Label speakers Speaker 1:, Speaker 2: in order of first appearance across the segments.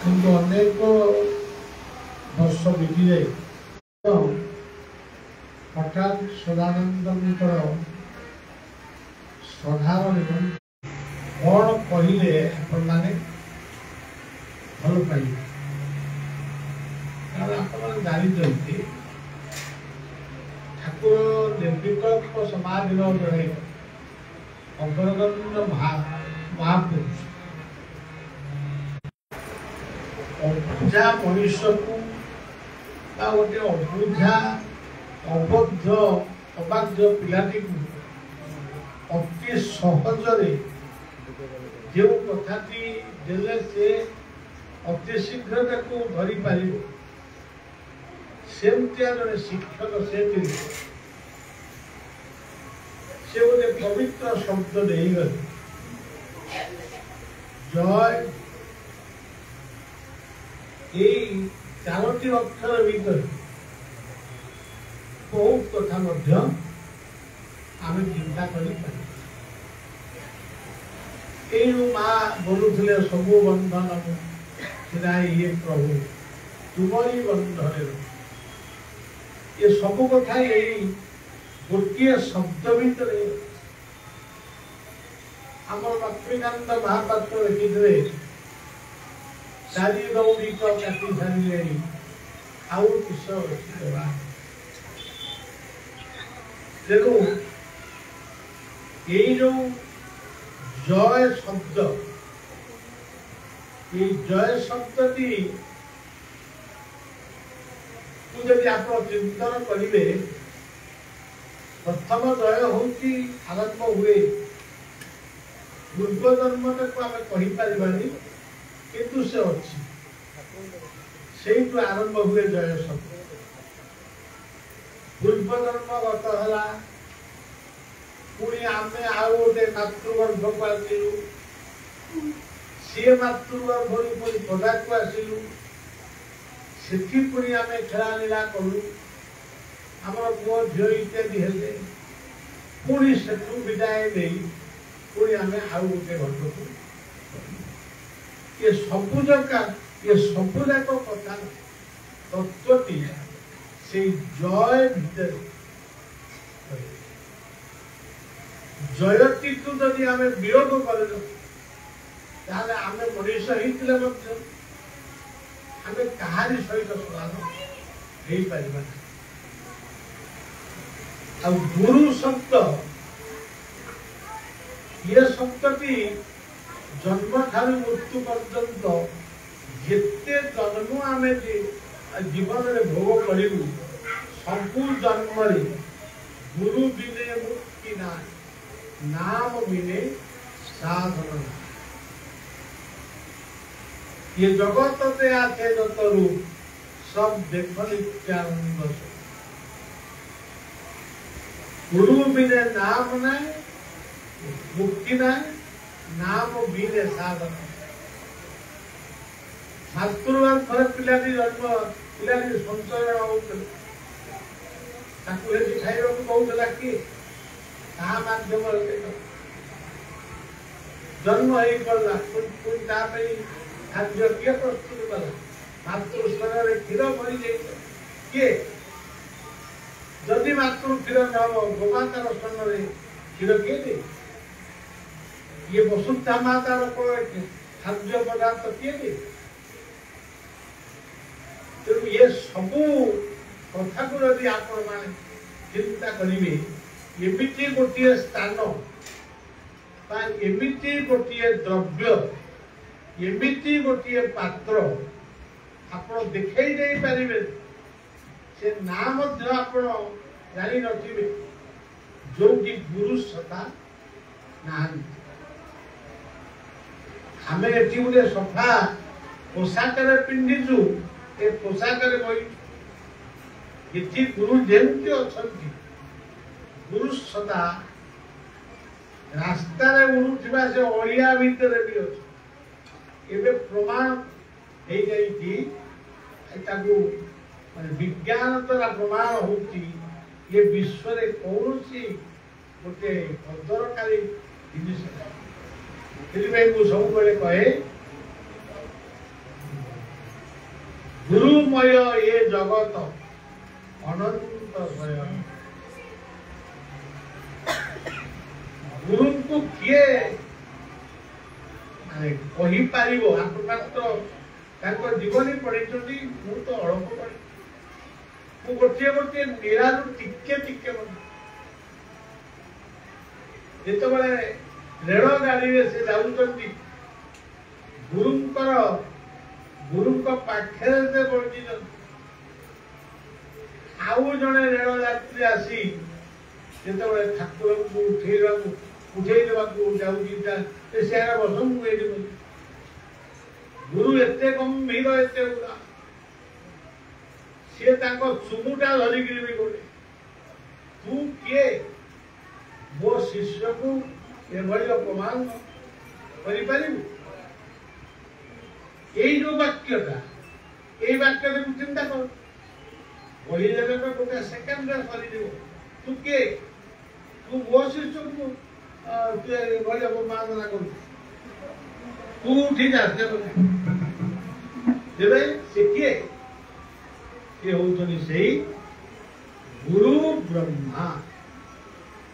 Speaker 1: କିନ୍ତୁ ଅନେକ ବର୍ଷ ବିତି ଯାଇ ହଠାତ୍ ସଦାନନ୍ଦଙ୍କର ଶ୍ରଦ୍ଧାର ନିମନ୍ତେ କ'ଣ କହିଲେ ଆପଣମାନେ ଭଲ ପାଇବେ? କାରଣ ଆପଣମାନେ ଜାଣିଛନ୍ତି ଠାକୁର ନିର୍ବିକଳ୍ପ ସମାଧିର ଜଣେ ଅଗ୍ରଗଣ୍ୟ ମହାପୁରୁଷ। ଅବୁଝା ମଣିଷକୁ ବା ଗୋଟେ ଅବୁଝା ଅବୋଧ୍ୟ ଅବାଧ୍ୟ ପିଲାଟିକୁ ଅତି ସହଜରେ ଯେଉଁ କଥାଟି ଦେଲେ ସେ ଅତି ଶୀଘ୍ର ତାକୁ ଧରିପାରିବ, ସେମିତିଆ ଜଣେ ଶିକ୍ଷକ ସେ ଥିଲେ। ସେ ଗୋଟେ ପବିତ୍ର ଶବ୍ଦ ଦେଇଗଲେ, ଜୟ। ଏଇ 4ଟି ଅକ୍ଷର ଭିତରେ ବହୁତ କଥା ମଧ୍ୟ ଆମେ ଚିନ୍ତା କରିପାରିବା। ଏଇ ମା ବୋଲୁଥିଲେ ସବୁ ବନ୍ଧନ ଇଏ ପ୍ରଭୁ ତୁମରି ବନ୍ଧନରେ। ଏ ସବୁ କଥା ଏଇ ଗୋଟିଏ ଶବ୍ଦ ଭିତରେ। ଆମର ଲକ୍ଷ୍ମୀକାନ୍ତ ମହାପାତ୍ର ଲେଖିଥିଲେ, ଚାରି ଦୌଡ଼ିକ କାଟି ସାରିଲେଣି ଆଉ କିସ ଦେବା। ତେଣୁ ଏଇ ଯୋଉ ଜୟ ଶବ୍ଦ, এই জয় শব্দটি যদি আপনার চিন্তন করবে, প্রথম জয় হচ্ছে আরম্ভ হুয়ে ପୂର୍ବ ଜନ୍ମଟାକୁ ଆମେ କହିପାରିବାନି, କିନ୍ତୁ ସେ ଅଛି। ସେଇଠୁ ଆରମ୍ଭ ହୁଏ ଜୟ ଶବ୍ଦ। ପୂର୍ବ ଜନ୍ମ ଗତ ହେଲା, ପୁଣି ଆମେ ଆଉ ଗୋଟେ ମାତୃଗର୍ଭକୁ ଆସିଲୁ, ସିଏ ମାତୃଗର୍ଭରୁ ପୁଣି ପଦାକୁ ଆସିଲୁ, ସେଠି ପୁଣି ଆମେ ଖେଳାଳିଳା କଲୁ, ଆମର ପୁଅ ଝିଅ ଇତ୍ୟାଦି ହେଲେ, ପୁଣି ସେଠୁ ବିଦାୟ ଦେଇ ପୁଣି ଆମେ ଆଉ ଗୋଟେ ଘଟକୁ। ଏ ସବୁଯାକ କଥା ତତ୍ତ୍ୱଟି ସେଇ ଜୟ ଭିତରେ। ଜୟଟିକୁ ଯଦି ଆମେ ବିରୋଧ କରିଦେବୁ, ତାହେଲେ ଆମେ ମଣିଷ ହେଇଥିଲେ ମଧ୍ୟ ଆମେ କାହାରି ସହିତ ସମାନ ହେଇପାରିବା ନାହିଁ। ଆଉ ଗୁରୁ ଶବ୍ଦ, ये शब्दटी जन्म ठारू मृत्यु पर्यंत जिते जन्म आम जीवन में भोग करूँ, सबू जन्म गुरु बिने मुक्ति ना, नाम बिने साधन। ये जगत ते आते जत रूप सब देख नित्यानंद। गुरु बिने नाम नहीं, मुक्ति ना, नाम बिने साधन। मातृगर्भर पिलाटी जन्म, पिलाटी संचरण होता खाइबा कहला कि माध्यम जन्म हो खाद्य किए प्रस्तुत कला। मातृस्तर क्षीर मरी जाए किए, जदि मातृ क्षीर न हो गोमातार स्तन क्षीर किए दे, ये वसुधा मातार खाद्य पदार्थ किए दे। तेणु ये सबू कथा को यदि आपण मैंने चिंता करेंगे, एमती गोटे स्थान, एमती गोटे द्रव्य, एमती गोटे पात्र आपण देखई दे पारे, से नाम जानी नथिबे जो कि गुरु सता ना। आम एटी गोटे सफा पोशाक पिंधिचु, ए पोशाक बही गुरु जमी अच्छा, गुरु सदा रास्ता उड़ुवा से अड़िया भितर भी अच्छे। प्रमाण हो विज्ञान द्वारा प्रमाण हो विश्व कौन गोटे अदरकारी जिनिस। सब कहे गुरुमय ये जगत अनंत शयन। गुरु को किए कही पारिबो आप मात्र ताको जीवन पढ़ी मु तो अल्प पढ़ी मु गोटे गोटे निरालु टिके टिके जिते रेल गाड़ी से जाऊँगी गुरु पाखे से बड़ी आउ जड़े रेल यात्री आसी जिते ठाकुर को उठे जाऊँगी सियार बस मुझे गुरु एते गंभीर एते उदा सी चुमुटा धरिक भी गोटे तू किए मो शिष्य को एभली अपमान कर जो वाक्यटा ये वाक्य चिंता कर वही जगह गोटे सेकेंड सरी तू किए तू मो शिष्य को एभली अपमान कर तू उठी जा से किए से गुरु ब्रह्मा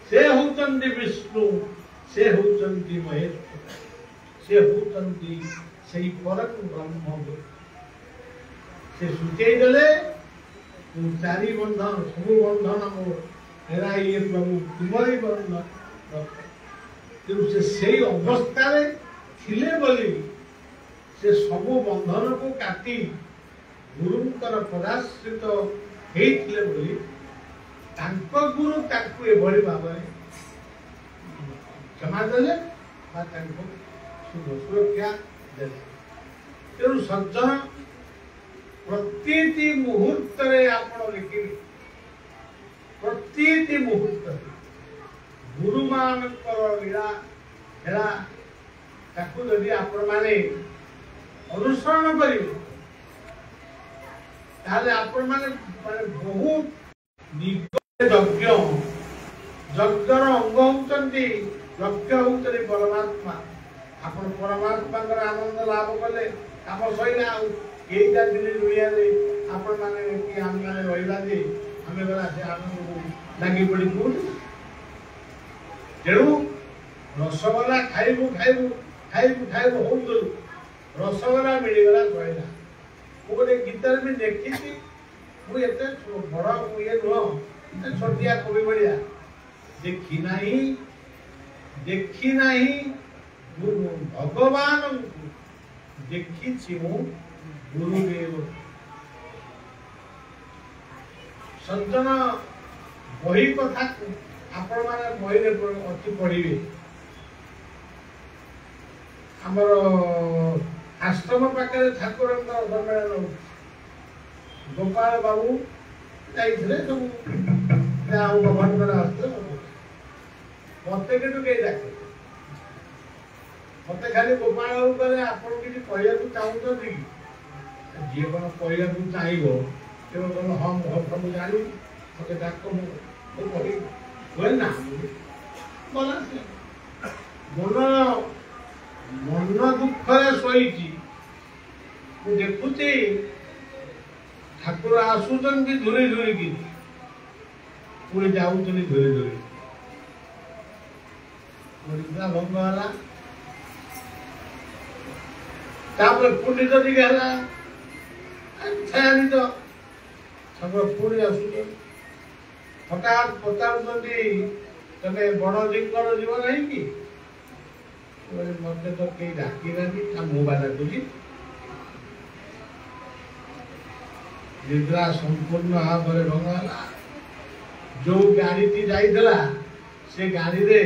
Speaker 1: से होचंदी विष्णु से होचंदी महेश्वर से होचंदी सही परम ब्रह्म से सूचई देले चारि बंधन सब बंधन मो हेराइए प्रभु तुम्हारी बंधन तेणु से अवस्था थिले बोली से सबु बंधन को काटी गुरुंकर पराश्रित होइथिले बोली तांको गुरु तांको एभली भाव क्षमा देले सुरक्षा देले। तेणु सज्जन प्रति मुहूर्त आपण देखिए प्रति मुहूर्त गुरु मानकर लीला हेला ताकू यदि आपण माने अनुसरण करेंगे ताले आपण माने बहुत यज्ञ यज्ञर अंग होती यज्ञ होती परमात्मा आपण परमात्मा आनंद लाभ कले आम सैला आईटा दिन दुनिया आपण माने कि आम मैंने रहा जे आम गला से आनंद लगी पड़ी कौन तेणु रसगोला खाइबू खाइबू खाइबू खाइबू हो रसगोला मिलगला सैला मु गोटे गीतर भी देखी मुझे बड़ ये नुह छोटिया कवि भाया देखी नहीं भगवान देखी गुरुदेव सज्जन बही कथा आपण मैंने बही अति पढ़े आमर आश्रम पाखे ठाकुर सम्मेलन गोपाल बाबू जाइए सब भगवान मत कि डाक मत खाली गोपाल बाबू कहे आप कहू चाहते कि जी कौन कहू चाहिए कौन हाँ सब जानी मत डाक कह ना गला मन मन दुखरे शोई देखुची ठाकुर आसुचन धूरी धूरी की पुणी जाऊँ धूरी धूरी भंग है पुणी तो टे है तो पुणी आसुच हठात पचार तमे बड़ जिंकर जीव ना कि मत तो कई डाकी ना मुझा डाकुची निद्रा संपूर्ण भाव में भंगला जो गाड़ी टी जाइला से गाड़ी रे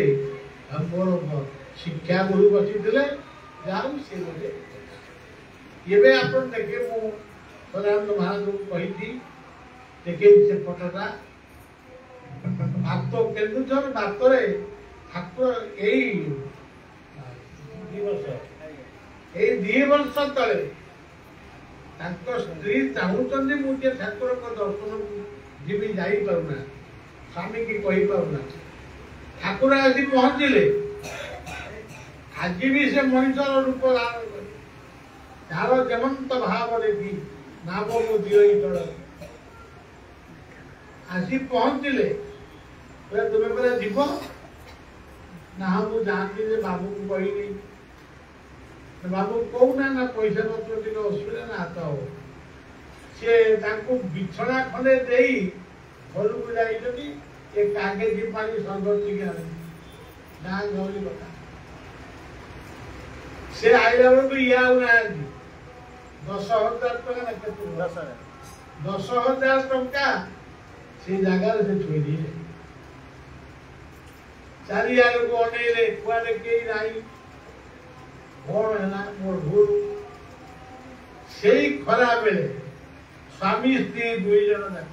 Speaker 1: मोर शिक्षा गुरु बची जाऊ से ये आप देखे मु सदानंद महाराज को कही देखे से फटोटा बात केन्दुझर बात ठाकुर यही 2 वर्ष तले स्त्री चाहूँ मुझे ठाकुर दर्शन जीवी जाना स्वामी की कही पाना ठाकुर आदि पहुंचले आज भी से मनुष्य रूप धारण कर जमंत भाव देखी नाम को दियो तल आसी पहुंचले तुम्हें पहले जीव ना मुझे जानती बाबू को कहनी बाबू कहना ना पैसा पत्र टे असुविधा ना हाथ हो सी बिछड़ा खंडे दे घर को जाइए कागज पानी सरबत टिके गाँ गहली कथा से आईला बेलू ये आना 10,000 टका ना के 10,000 टका से जगार से छुई दिए चारिआड़ को अनेले कुआडे कई नाई कौन है मोर भूल से खरा बेले स्वामी स्त्री दुई जन जाक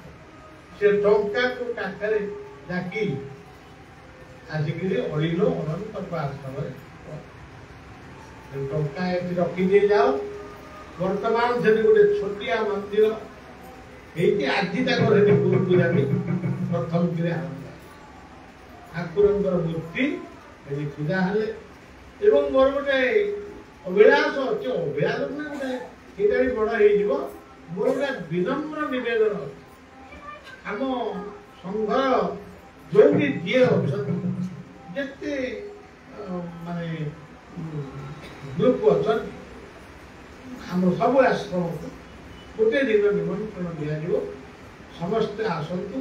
Speaker 1: से टंका को काखरे डाकी आसिक अड़िलो अनंत आश्रम टंका रखी दे जाओ वर्तमान से गोटे छोटिया मंदिर आज गुरु पूजा भी प्रथम की आरंभ ठाकुर मूर्ति पूजा हेले एवं मोर गोटे अभिलाष अच्छे अभिलाष ना गोटे ये बड़ हो मोर गोटे विनम्र नवेदन आम संघर जो भी जी अच्छे माने ग्रुप अच्छा आम सब आश्रम को गोटे दिन निमंत्रण दिया समस्ते आसतु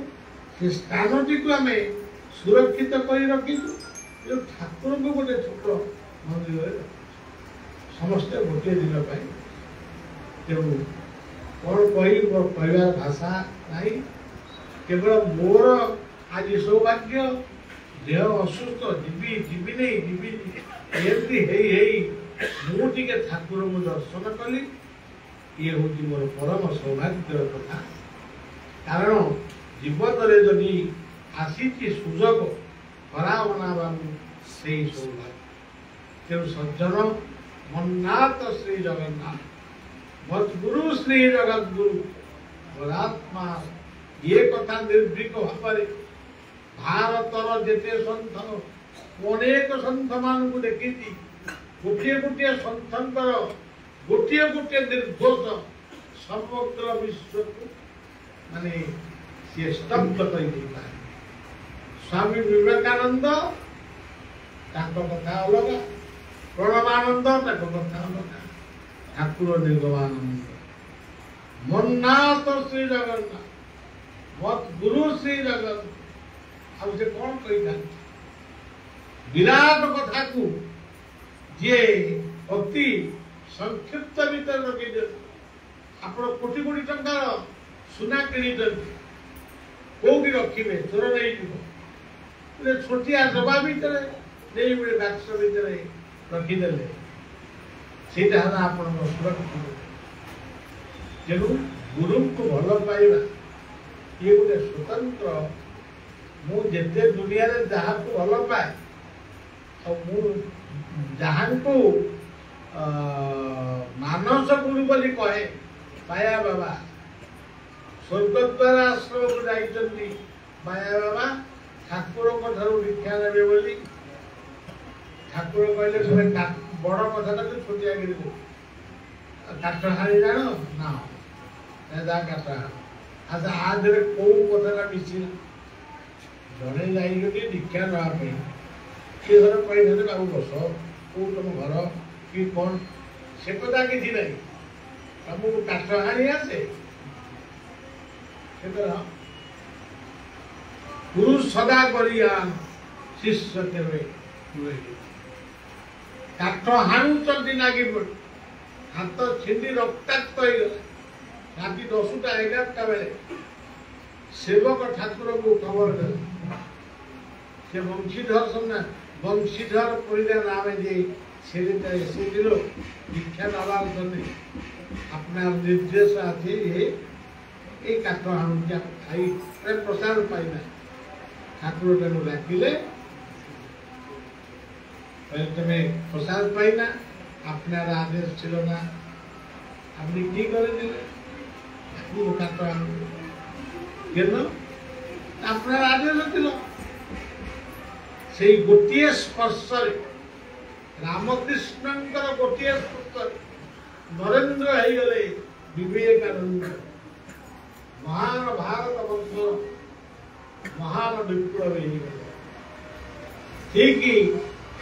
Speaker 1: से स्थानटी को आम सुरक्षित कर रखी जो ठाकुर को गोटे छोट मंदिर समस्ते गोटे दिन तेणु कौन कह मोर कहबार भाषा नहीं केवल मोर आज सौभाग्य देह असुस्थ जीवी जीवी नहीं जीवी एमती मुझे ठाकुर को दर्शन कली ये हूँ मोर परम सौभाग्य कथा कारण जीवन में जदि आसी सुजोग खरा बना से सौभाग्य तेणु सज्जन मन्नाथ श्री जगन्नाथ मद्गुरु श्री जगत गुरु बरात्मा ये कथा निर्भीक भाव भारतर जेते सन्थ अनेक सन्थ मान को देखी गोटे गोटे सन्थंकर गोटे गोटे निर्दोष समग्र विश्व को माने सी स्तब्ध कर स्वामी विवेकानंद कथा अलग प्रणवानंद कथा अलग ठाकुर निर्गमानंद मन्नाथ श्री जगन्नाथ मत गुरु श्री जगन्नाथ आ से कौन कही विराट कथा को जे अति संक्षिप्त भीतर रखी आप कोटी कोटी टंकार सुना किणी कौटी रखिए चोर नहीं छोटिया डबा भीतर नहीं गोटे बाक्स भीतर रखीदे से सुरक्षित तेणु गुरु को भल पाइबा ये गोटे स्वतंत्र मुझे दुनिया जहाँ को भल पाए जहाँ को मानस गुरु बोली कहे पाया बाबा स्वर्गद्वार आश्रम को जाइछन्ति पाया बाबा ठाकुर दीक्षा ने बोली ठाकुर कहले तुम बड़ कथा तो छोटिया गिरी काठ हाणी जान ना जा काठ अच्छा आज कौ कथा मिसिला जड़े जाइए दीक्षा नापी सी घर कही बाबू बस कौ तुम घर कि कौन से कथा कि नहीं तुमको काठ हाणी आसे गुरु सदा करियान शिष्य केवे काठ हाणुचंती नागी पड़ हाथ छिंदी रक्ताक्त हो गला राति 10टा 11टा बेले सेवक ठाकुर को खबर दे से वंशीधर समना वंशीधर परिदा नाम जे सेटा से दिलो दीक्षा नालाल जने अपना निर्देश आथे ये काठ हाणुचा खाई प्रसाद पाइना ठाकुर तेणु डाकिले तुम्हें प्रसाद पाइना अपना आदेश छिलो ना अपनी की करे काठ हाणु अपना आदेश छिलो से गोटे स्पर्श रामकृष्ण गोटे स्पर्श नरेन्द्र हो गले विवेकानंद महान भारत वर्ष महान विप्लवी ठीक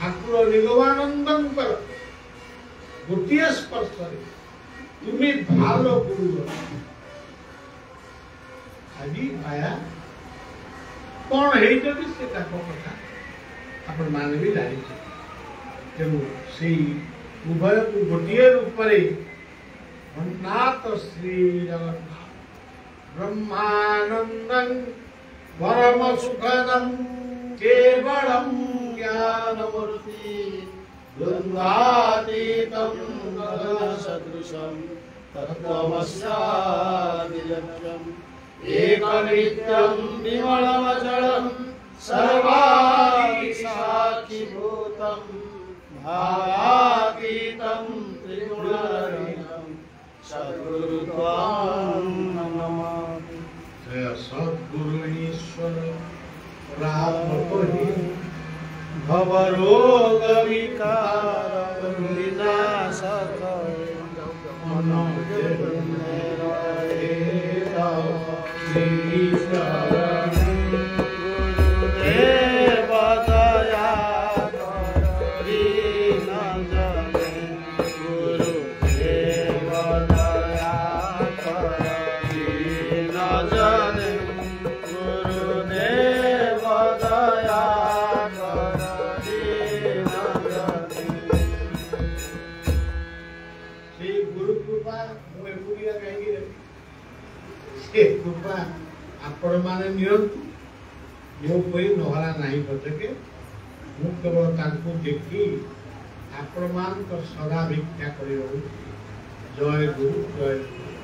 Speaker 1: ठाकुर निगमानंद गोटे स्पर्श तुम्हें भाल गुरु आज माया कौन है से कथा आपण मान भी जानी तेणु से उभय को गोटे रूप नाथ श्री जगन्नाथ ब्रह्मानंदं परम सुखदं केवलं ज्ञानमूर्ति द्वन्द्वातीतं गगनसदृशं तत्त्वमस्यादिलक्ष्यम् एकनित्यं विमलमचलं सर्वादिसाक्षिभूतं भावातीतं त्रिगुणरहितं सद्गुरु त्वां नमामि। जय सद्गुरु ईश्वर प्राप्तहि भवरोग विकार विनाशक कृपा आपण माने नियंतु मो कोई नहरा नहीं पछके मु केवल तांको देखी आपण मान तो सदा भिक्षा करियो जय गुरु जय गुरु।